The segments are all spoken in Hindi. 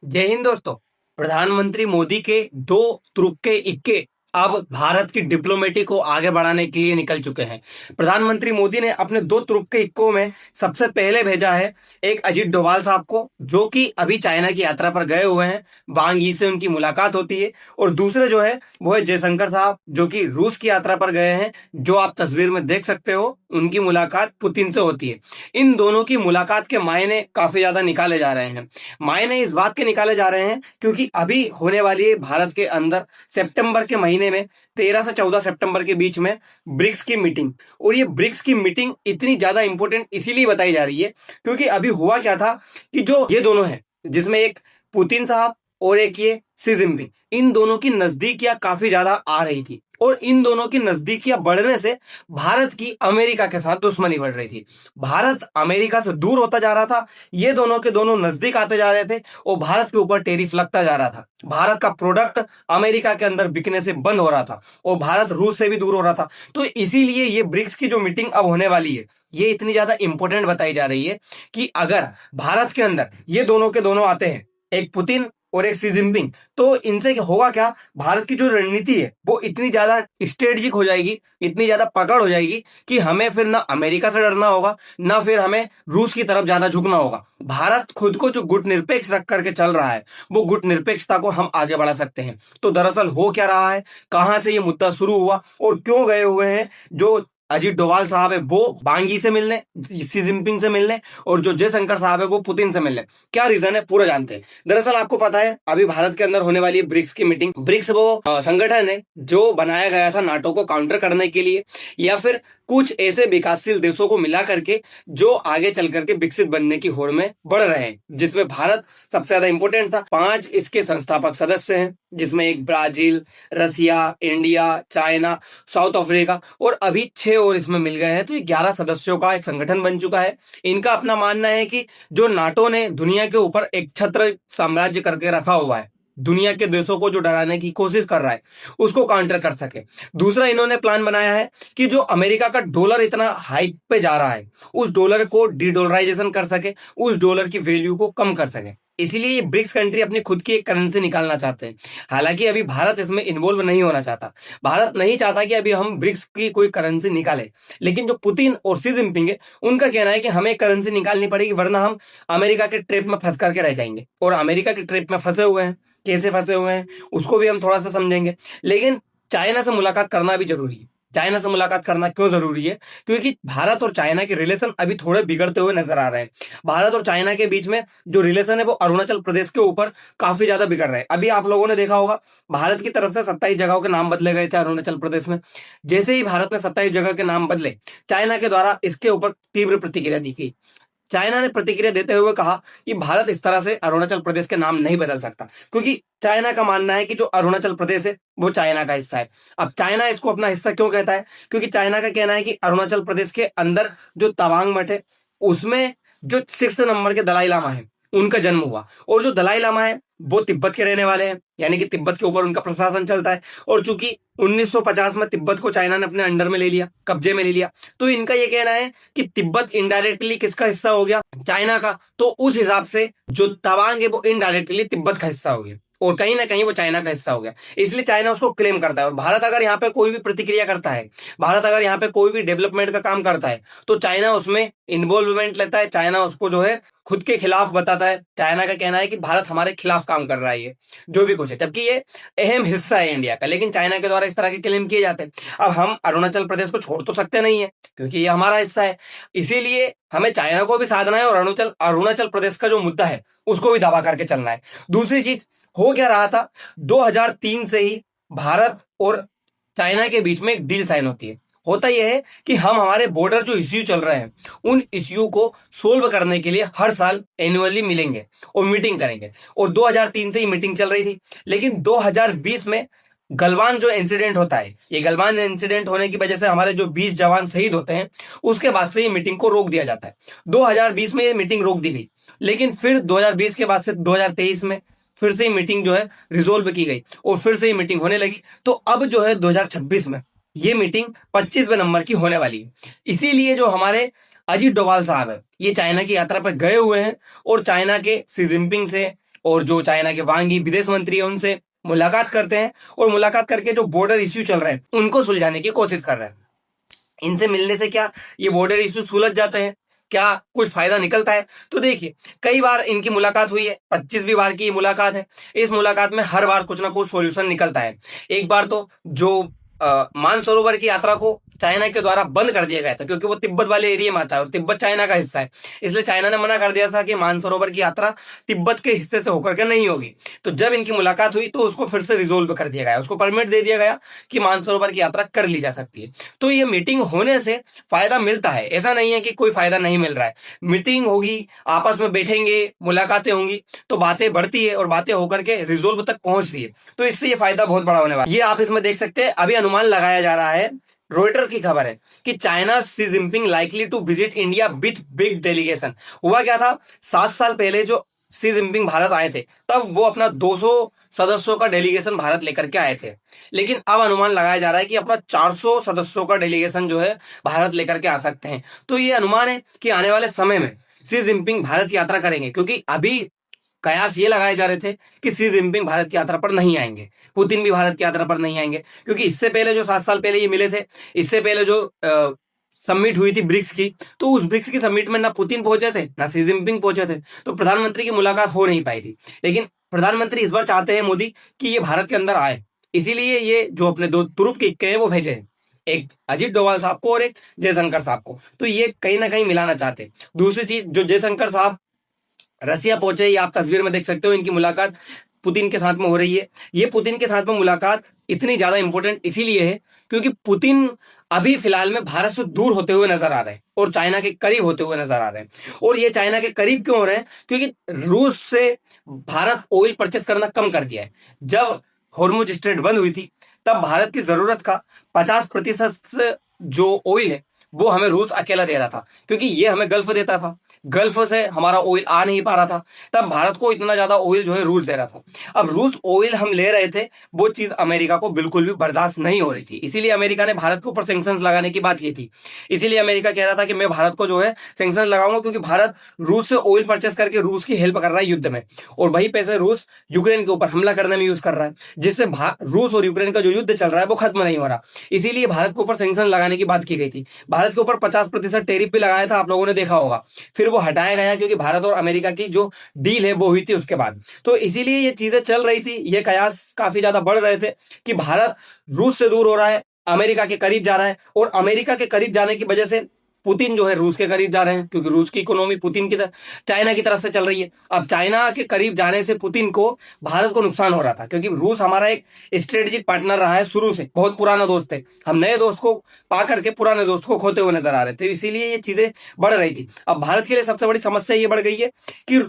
जय हिंद दोस्तों। प्रधानमंत्री मोदी के दो तुर्के इक्के अब भारत की डिप्लोमेटी को आगे बढ़ाने के लिए निकल चुके हैं। प्रधानमंत्री मोदी ने अपने दो तुर्के इक्कों में सबसे पहले भेजा है एक अजीत डोभाल साहब को, जो कि अभी चाइना की यात्रा पर गए हुए हैं। वांग यी से उनकी मुलाकात होती है। और दूसरे जो है वो है जयशंकर साहब, जो कि रूस की यात्रा पर गए हैं। जो आप तस्वीर में देख सकते हो, उनकी मुलाकात पुतिन से होती है। इन दोनों की मुलाकात के मायने काफी ज्यादा निकाले जा रहे हैं। मायने इस बात के निकाले जा रहे हैं क्योंकि अभी होने वाली है भारत के अंदर सितंबर के महीने में 13 से 14 सितंबर के बीच में ब्रिक्स की मीटिंग। और ये ब्रिक्स की मीटिंग इतनी ज्यादा इंपॉर्टेंट इसीलिए बताई जा रही है क्योंकि अभी हुआ क्या था कि जो ये दोनों हैं, जिसमें एक पुतिन साहब और एक ये शी जिनपिंग, इन दोनों की नजदीकियां काफी ज्यादा आ रही थी। और इन दोनों की नजदीकियां बढ़ने से भारत की अमेरिका के साथ दुश्मनी बढ़ रही थी। भारत अमेरिका से दूर होता जा रहा था, ये दोनों के दोनों नजदीक आते जा रहे थे और भारत के ऊपर टेरिफ लगता जा रहा था। भारत का प्रोडक्ट अमेरिका के अंदर बिकने से बंद हो रहा था और भारत रूस से भी दूर हो रहा था। तो इसीलिए ये ब्रिक्स की जो मीटिंग अब होने वाली है, ये इतनी ज्यादा इंपॉर्टेंट बताई जा रही है कि अगर भारत के अंदर ये दोनों के दोनों आते हैं, एक पुतिन और एक शी जिनपिंग, तो इनसे होगा क्या, भारत की जो रणनीति है वो इतनी ज्यादा स्ट्रेटेजिक हो जाएगी, इतनी ज्यादा पकड़ हो जाएगी कि हमें फिर ना अमेरिका से डरना होगा, ना फिर हमें रूस की तरफ ज्यादा झुकना होगा। भारत खुद को जो गुटनिरपेक्ष रख करके चल रहा है, वो गुटनिरपेक्षता को हम आगे बढ़ा सकते हैं। तो दरअसल हो क्या रहा है, कहां से ये मुद्दा शुरू हुआ और क्यों गए हुए हैं जो अजीत डोभाल साहब है वो वांग यी से मिलने, शी जिनपिंग से मिलने, और जो जयशंकर साहब है वो पुतिन से मिलने, क्या रीजन है पूरा जानते हैं। दरअसल आपको पता है अभी भारत के अंदर होने वाली है ब्रिक्स की मीटिंग। ब्रिक्स वो संगठन है जो बनाया गया था नाटो को काउंटर करने के लिए, या फिर कुछ ऐसे विकासशील देशों को मिला करके जो आगे चल करके विकसित बनने की होड़ में बढ़ रहे हैं, जिसमें भारत सबसे ज्यादा इंपॉर्टेंट था। 5 इसके संस्थापक सदस्य हैं, जिसमें एक ब्राजील, रसिया, इंडिया, चाइना, साउथ अफ्रीका और अभी 6 और इसमें मिल गए हैं। तो ये 11 सदस्यों का एक संगठन बन चुका है। इनका अपना मानना है कि जो नाटो ने दुनिया के ऊपर एक छत्र साम्राज्य करके रखा हुआ है, दुनिया के देशों को जो डराने की कोशिश कर रहा है, उसको काउंटर कर सके। दूसरा इन्होंने प्लान बनाया है कि जो अमेरिका का डॉलर इतना हाइक पे जा रहा है, उस डॉलर को डी डॉलराइजेशन कर सके, उस डॉलर की वैल्यू को कम कर सके। इसीलिए ये ब्रिक्स कंट्री अपनी खुद की एक करेंसी निकालना चाहते हैं। हालांकि अभी भारत इसमें इन्वॉल्व नहीं होना चाहता। भारत नहीं चाहता कि अभी हम ब्रिक्स की कोई करेंसी निकाले। लेकिन जो पुतिन और शी जिनपिंग है, उनका कहना है कि हमें करेंसी निकालनी पड़ेगी, वरना हम अमेरिका के ट्रैप में फंस करके रह जाएंगे। और अमेरिका के ट्रैप में फंसे हुए हैं, कैसे फंसे हुए हैं उसको भी हम थोड़ा सा समझेंगे। लेकिन चाइना से मुलाकात करना भी जरूरी है। चाइना से मुलाकात करना क्यों जरूरी है? क्योंकि भारत और चाइना के रिलेशन अभी थोड़े बिगड़ते हुए नजर आ रहे हैं। भारत और चाइना के बीच में जो रिलेशन है वो अरुणाचल प्रदेश के ऊपर काफी ज्यादा बिगड़ रहे हैं। अभी आप लोगों ने देखा होगा, भारत की तरफ से 27 जगहों के नाम बदले गए थे अरुणाचल प्रदेश में। जैसे ही भारत ने 27 जगह के नाम बदले, चाइना के द्वारा इसके ऊपर तीव्र प्रतिक्रिया दी गई। चाइना ने प्रतिक्रिया देते हुए कहा कि भारत इस तरह से अरुणाचल प्रदेश के नाम नहीं बदल सकता, क्योंकि चाइना का मानना है कि जो अरुणाचल प्रदेश है वो चाइना का हिस्सा है। अब चाइना इसको अपना हिस्सा क्यों कहता है? क्योंकि चाइना का कहना है कि अरुणाचल प्रदेश के अंदर जो तवांग मठ है, उसमें जो 6 नंबर के दलाई लामा है, उनका जन्म हुआ। और जो दलाई लामा है वो तिब्बत के रहने वाले हैं, यानी कि तिब्बत के ऊपर उनका प्रशासन चलता है। और चूंकि 1950 में तिब्बत को चाइना ने अपने अंडर में ले लिया, कब्जे में ले लिया, तो इनका यह कहना है कि तिब्बत इनडायरेक्टली किसका हिस्सा हो गया? चाइना का। तो उस हिसाब से जो तवांग है वो इनडायरेक्टली तिब्बत का हिस्सा हो गया और कहीं ना कहीं वो चाइना का हिस्सा हो गया। इसलिए चाइना उसको क्लेम करता है। और भारत अगर यहाँ पे कोई भी प्रतिक्रिया करता है, भारत अगर यहाँ पे कोई भी डेवलपमेंट का काम करता है, तो चाइना उसमें इन्वॉल्वमेंट लेता है। चाइना उसको जो है खुद के खिलाफ बताता है। चाइना का कहना है कि भारत हमारे खिलाफ काम कर रहा है, ये जो भी कुछ है, जबकि ये अहम हिस्सा है इंडिया का। लेकिन चाइना के द्वारा इस तरह के क्लेम किए जाते हैं। अब हम अरुणाचल प्रदेश को छोड़ तो सकते नहीं है, क्योंकि ये हमारा हिस्सा है। इसीलिए हमें चाइना को भी साधना है और अरुणाचल अरुणाचल प्रदेश का जो मुद्दा है उसको भी दावा करके चलना है। दूसरी चीज, हो क्या रहा था, 2003 से ही भारत और चाइना के बीच में एक डील साइन होती है। होता यह है कि हम हमारे बॉर्डर जो इश्यू चल रहे हैं, उन इश्यू को सोल्व करने के लिए हर साल एनुअली मिलेंगे और मीटिंग करेंगे। और 2003 से ही मीटिंग चल रही थी। लेकिन 2020 में गलवान जो इंसिडेंट होता है, ये गलवान इंसिडेंट होने की वजह से हमारे जो 20 जवान शहीद होते हैं, उसके बाद से ये मीटिंग को रोक दिया जाता है। 2020 में ये मीटिंग रोक दी गई। लेकिन फिर 2020 के बाद से 2023 में फिर से ही मीटिंग जो है रिजोल्व की गई और फिर से ही मीटिंग होने लगी। तो अब जो है 2026 में ये मीटिंग 25वें नंबर की होने वाली है। इसीलिए जो हमारे अजीत डोभाल साहब है, ये चाइना की यात्रा पर गए हुए हैं और चाइना के शी जिनपिंग से और जो चाइना के वांग यी विदेश मंत्री है उनसे मुलाकात करते हैं और मुलाकात करके जो बॉर्डर इश्यू चल रहे हैं उनको सुलझाने की कोशिश कर रहे हैं। इनसे मिलने से क्या ये बॉर्डर इश्यू सुलझ जाते हैं, क्या कुछ फायदा निकलता है? तो देखिए, कई बार इनकी मुलाकात हुई है, 25वीं बार की ये मुलाकात है। इस मुलाकात में हर बार कुछ ना कुछ सॉल्यूशन निकलता है। एक बार तो जो मानसरोवर की यात्रा को चाइना के द्वारा बंद कर दिया गया था, क्योंकि वो तिब्बत वाले एरिया में आता है और तिब्बत चाइना का हिस्सा है, इसलिए चाइना ने मना कर दिया था कि मानसरोवर की यात्रा तिब्बत के हिस्से से होकर के नहीं होगी। तो जब इनकी मुलाकात हुई तो उसको फिर से रिजोल्व कर दिया गया, उसको परमिट दे दिया गया कि मानसरोवर की यात्रा कर ली जा सकती है। तो ये मीटिंग होने से फायदा मिलता है, ऐसा नहीं है कि कोई फायदा नहीं मिल रहा है। मीटिंग होगी, आपस में बैठेंगे, मुलाकातें होंगी, तो बातें बढ़ती है और बातें होकर के रिजोल्व तक पहुंचती है। तो इससे ये फायदा बहुत बड़ा होने वाला है। ये आप इसमें देख सकते हैं, अभी अनुमान लगाया जा रहा है, रॉयटर की खबर है कि China Xi Jinping likely to visit India with big delegation. हुआ क्या था, 7 साल पहले जो शी जिनपिंग भारत आए थे तब वो अपना 200 सदस्यों का डेलीगेशन भारत लेकर के आए थे, लेकिन अब अनुमान लगाया जा रहा है कि अपना 400 सदस्यों का डेलीगेशन जो है भारत लेकर के आ सकते हैं। तो ये अनुमान है कि आने वाले समय में शी जिनपिंग भारत की यात्रा करेंगे, क्योंकि अभी कयास ये लगाए जा रहे थे कि शी जिनपिंग भारत की यात्रा पर नहीं आएंगे, पुतिन भी भारत की यात्रा पर नहीं आएंगे, क्योंकि इससे पहले जो 7 साल पहले ये मिले थे, इससे पहले जो समिट हुई थी ब्रिक्स की, तो उस ब्रिक्स की समिट में ना पुतिन पहुंचे थे ना शी जिनपिंग पहुंचे थे, तो प्रधानमंत्री की मुलाकात हो नहीं पाई थी। लेकिन प्रधानमंत्री इस बार चाहते हैं मोदी कि ये भारत के अंदर आए, इसीलिए ये जो अपने 2 तुरुप के इक्के हैं वो भेजे हैं, एक अजीत डोभाल साहब को और एक जयशंकर साहब को। तो ये कहीं ना कहीं मिलाना चाहते हैं। दूसरी चीज, जो जयशंकर साहब रसिया पहुंचे, ये आप तस्वीर में देख सकते हो, इनकी मुलाकात पुतिन के साथ में हो रही है। ये पुतिन के साथ में मुलाकात इतनी ज्यादा इंपॉर्टेंट इसीलिए है क्योंकि पुतिन अभी फिलहाल में भारत से दूर होते हुए नजर आ रहे हैं और चाइना के करीब होते हुए नजर आ रहे हैं। और ये चाइना के करीब क्यों हो रहे हैं? क्योंकि रूस से भारत ऑयल परचेस करना कम कर दिया है। जब हॉर्मुज स्ट्रेट बंद हुई थी तब भारत की जरूरत का 50% जो ऑयल है वो हमें रूस अकेला दे रहा था, क्योंकि ये हमें गल्फ देता था, गल्फ से हमारा ऑयल आ नहीं पा रहा था, तब भारत को इतना ज्यादा ऑयल जो है रूस दे रहा था। अब रूस ऑयल हम ले रहे थे, वो चीज अमेरिका को बिल्कुल भी बर्दाश्त नहीं हो रही थी, इसीलिए अमेरिका ने भारत के ऊपर सैंक्शंस लगाने की बात की थी। इसीलिए अमेरिका कह रहा था कि मैं भारत को जो है सैंक्शन लगाऊंगा, क्योंकि भारत रूस से ऑयल परचेस करके रूस की हेल्प कर रहा है युद्ध में, और वही पैसे रूस यूक्रेन के ऊपर हमला करने में यूज कर रहा है, जिससे रूस और यूक्रेन का जो युद्ध चल रहा है वो खत्म नहीं हो रहा। इसीलिए भारत के ऊपर सैंक्शन लगाने की बात की गई थी। भारत के ऊपर 50% टेरिफ भी लगाया था, आप लोगों ने देखा होगा, फिर वो हटाया गया क्योंकि भारत और अमेरिका की जो डील है वो हुई थी उसके बाद। तो इसीलिए ये चीजें चल रही थी, ये कयास काफी ज्यादा बढ़ रहे थे कि भारत रूस से दूर हो रहा है, अमेरिका के करीब जा रहा है, और अमेरिका के करीब जाने की वजह से पुतिन जो है रूस के करीब जा रहे हैं, क्योंकि रूस की इकोनॉमी पुतिन की तरफ, चाइना की तरफ से चल रही है। अब चाइना के करीब जाने से पुतिन को, भारत को नुकसान हो रहा था, क्योंकि रूस हमारा एक स्ट्रेटेजिक पार्टनर रहा है शुरू से, बहुत पुराना दोस्त है। हम नए दोस्त को पा करके पुराने दोस्त को खोते हुए नजर आ रहे थे, इसीलिए ये चीजें बढ़ रही थी। अब भारत के लिए सबसे बड़ी समस्या ये बढ़ गई है कि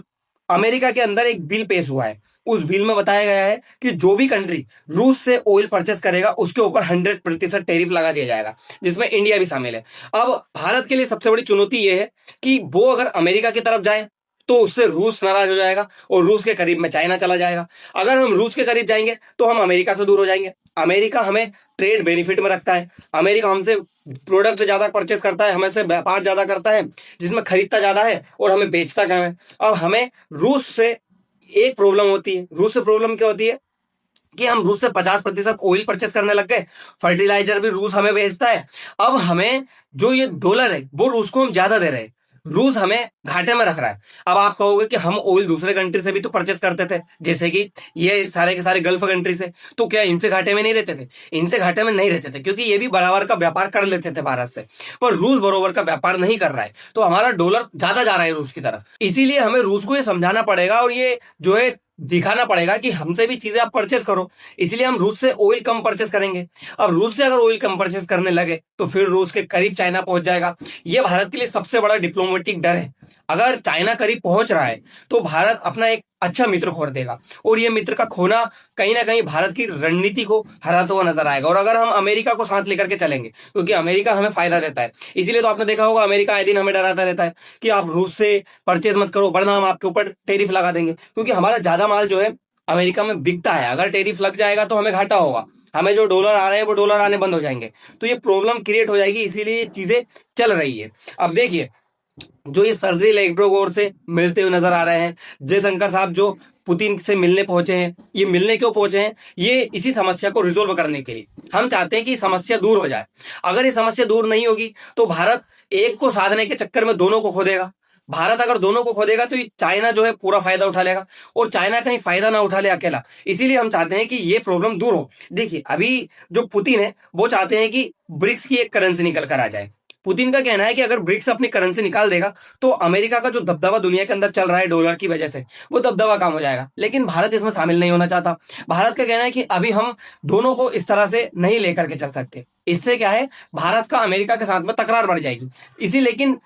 अमेरिका के अंदर एक बिल पेश हुआ है, उस बिल में बताया गया है कि जो भी कंट्री रूस से ऑयल परचेस करेगा उसके ऊपर 100% टैरिफ लगा दिया जाएगा, जिसमें इंडिया भी शामिल है। अब भारत के लिए सबसे बड़ी चुनौती यह है कि वो अगर अमेरिका की तरफ जाए तो उससे रूस नाराज हो जाएगा और रूस के करीब में चाइना चला जाएगा। अगर हम रूस के करीब जाएंगे तो हम अमेरिका से दूर हो जाएंगे। अमेरिका हमें ट्रेड बेनिफिट में रखता है, अमेरिका हमसे प्रोडक्ट ज्यादा परचेस करता है, हमें से व्यापार ज्यादा करता है, जिसमें खरीदता ज्यादा है और हमें बेचता कम है। अब हमें रूस से एक प्रॉब्लम होती है, रूस से प्रॉब्लम क्या होती है कि हम रूस से 50% ऑयल परचेस करने लग गए, फर्टिलाइजर भी रूस हमें भेजता है। अब हमें जो ये डॉलर है वो रूस को हम ज्यादा दे रहे हैं, रूस हमें घाटे में रख रहा है। अब आप कहोगे कि हम ऑयल दूसरे कंट्री से भी तो परचेस करते थे, जैसे कि ये सारे के सारे गल्फ कंट्री से, तो क्या इनसे घाटे में नहीं रहते थे? इनसे घाटे में नहीं रहते थे, क्योंकि ये भी बराबर का व्यापार कर लेते थे भारत से, पर रूस बराबर का व्यापार नहीं कर रहा है, तो हमारा डॉलर ज्यादा जा रहा है रूस की तरफ। इसीलिए हमें रूस को ये समझाना पड़ेगा और ये जो है दिखाना पड़ेगा कि हमसे भी चीजें आप परचेस करो। इसलिए हम रूस से ऑयल कम परचेस करेंगे। अब रूस से अगर ऑयल कम परचेस करने लगे तो फिर रूस के करीब चाइना पहुंच जाएगा। यह भारत के लिए सबसे बड़ा डिप्लोमेटिक डर है। अगर चाइना करीब पहुंच रहा है तो भारत अपना एक अच्छा मित्र खो देगा, और ये मित्र का खोना कहीं ना कहीं भारत की रणनीति को हराता हुआ नजर आएगा। और अगर हम अमेरिका को साथ लेकर के चलेंगे, क्योंकि अमेरिका हमें फायदा देता है, इसीलिए तो आपने देखा होगा अमेरिका आए दिन हमें डराता रहता है कि आप रूस से परचेज मत करो वरना हम आपके ऊपर टेरिफ लगा देंगे, क्योंकि हमारा ज्यादा माल जो है अमेरिका में बिकता है। अगर टेरिफ लग जाएगा तो हमें घाटा होगा, हमें जो डॉलर आ रहे हैं वो डॉलर आने बंद हो जाएंगे, तो ये प्रॉब्लम क्रिएट हो जाएगी। इसीलिए चीजें चल रही है। अब देखिए, जो ये सर्जी लेग्रोगोर से मिलते हुए नजर आ रहे हैं, जयशंकर साहब जो पुतिन से मिलने पहुंचे हैं। ये मिलने क्यों पहुंचे हैं? ये इसी समस्या को रिजोल्व करने के लिए। हम चाहते हैं कि समस्या दूर हो जाए। अगर ये समस्या दूर नहीं होगी तो भारत एक को साधने के चक्कर में दोनों को खो देगा। भारत अगर दोनों को खो देगा तो चाइना जो है पूरा फायदा उठा लेगा, और चाइना कहीं फायदा ना उठा ले अकेला। इसीलिए हम चाहते हैं कि ये प्रॉब्लम दूर हो। देखिए, अभी जो पुतिन है वो चाहते हैं कि ब्रिक्स की एक करेंसी निकल कर आ जाए। पुतिन का कहना है कि अगर ब्रिक्स अपनी करेंसी निकाल देगा तो अमेरिका का जो दबदबा दुनिया के अंदर चल रहा है डॉलर की वजह से, वो दबदबा कम हो जाएगा। लेकिन भारत इसमें शामिल नहीं होना चाहता। भारत का कहना है कि अभी हम दोनों को इस तरह से नहीं लेकर के चल सकते। इससे क्या है, भारत का अमेरिका के साथ में तकरार बढ़ जाएगी। इसी लेकिन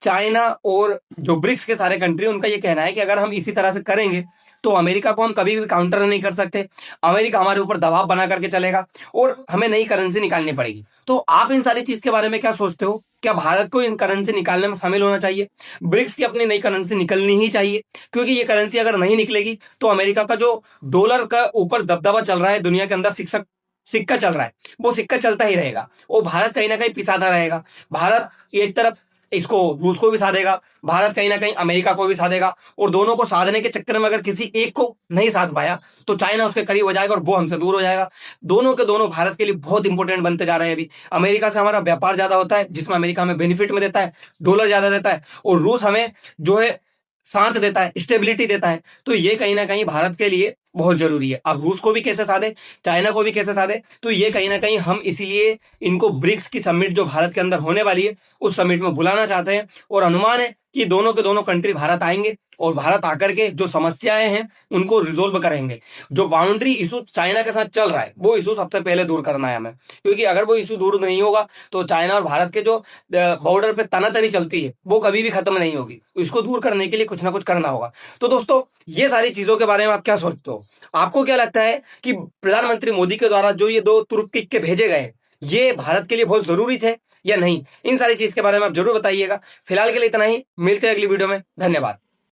चाइना और जो ब्रिक्स के सारे कंट्री, उनका ये कहना है कि अगर हम इसी तरह से करेंगे तो अमेरिका को हम कभी भी काउंटर नहीं कर सकते। अमेरिका हमारे ऊपर दबाव बना करके चलेगा और हमें नई करेंसी निकालनी पड़ेगी। तो आप इन सारी चीज के बारे में क्या सोचते हो? क्या भारत को इन करेंसी निकालने में शामिल होना चाहिए? ब्रिक्स की अपनी नई करेंसी निकलनी ही चाहिए, क्योंकि ये करेंसी अगर नहीं निकलेगी तो अमेरिका का जो डॉलर का ऊपर दबदबा चल रहा है दुनिया के अंदर, सिक्का चल रहा है, वो सिक्का चलता ही रहेगा। वो भारत कहीं ना कहीं पिछाता रहेगा। भारत एक तरफ इसको रूस को भी साधेगा, भारत कहीं ना कहीं अमेरिका को भी साधेगा, और दोनों को साधने के चक्कर में अगर किसी एक को नहीं साध पाया तो चाइना उसके करीब हो जाएगा और वो हमसे दूर हो जाएगा। दोनों के दोनों भारत के लिए बहुत इंपॉर्टेंट बनते जा रहे हैं। अभी अमेरिका से हमारा व्यापार ज्यादा होता है, जिसमें अमेरिका हमें बेनिफिट में देता है, डॉलर ज्यादा देता है, और रूस हमें जो है शांत देता है, स्टेबिलिटी देता है। तो ये कहीं ना कहीं भारत के लिए बहुत जरूरी है। अब रूस को भी कैसे साधे, चाइना को भी कैसे साधे, तो ये कहीं ना कहीं हम इसीलिए इनको ब्रिक्स की समिट जो भारत के अंदर होने वाली है उस समिट में बुलाना चाहते हैं। और अनुमान है कि दोनों के दोनों कंट्री भारत आएंगे और भारत आकर के जो समस्याएं हैं उनको रिजोल्व करेंगे। जो बाउंड्री इशू चाइना के साथ चल रहा है वो इशू सबसे पहले दूर करना है हमें, क्योंकि अगर वो इशू दूर नहीं होगा तो चाइना और भारत के जो बॉर्डर पे तनातनी चलती है वो कभी भी खत्म नहीं होगी। इसको दूर करने के लिए कुछ ना कुछ करना होगा। तो दोस्तों, ये सारी चीजों के बारे में आप क्या सोचते हो? आपको क्या लगता है कि प्रधानमंत्री मोदी के द्वारा जो ये 2 तुर्क के भेजे गए, ये भारत के लिए बहुत जरूरी थे या नहीं? इन सारी चीज के बारे में आप जरूर बताइएगा। फिलहाल के लिए इतना ही, मिलते हैं अगली वीडियो में। धन्यवाद।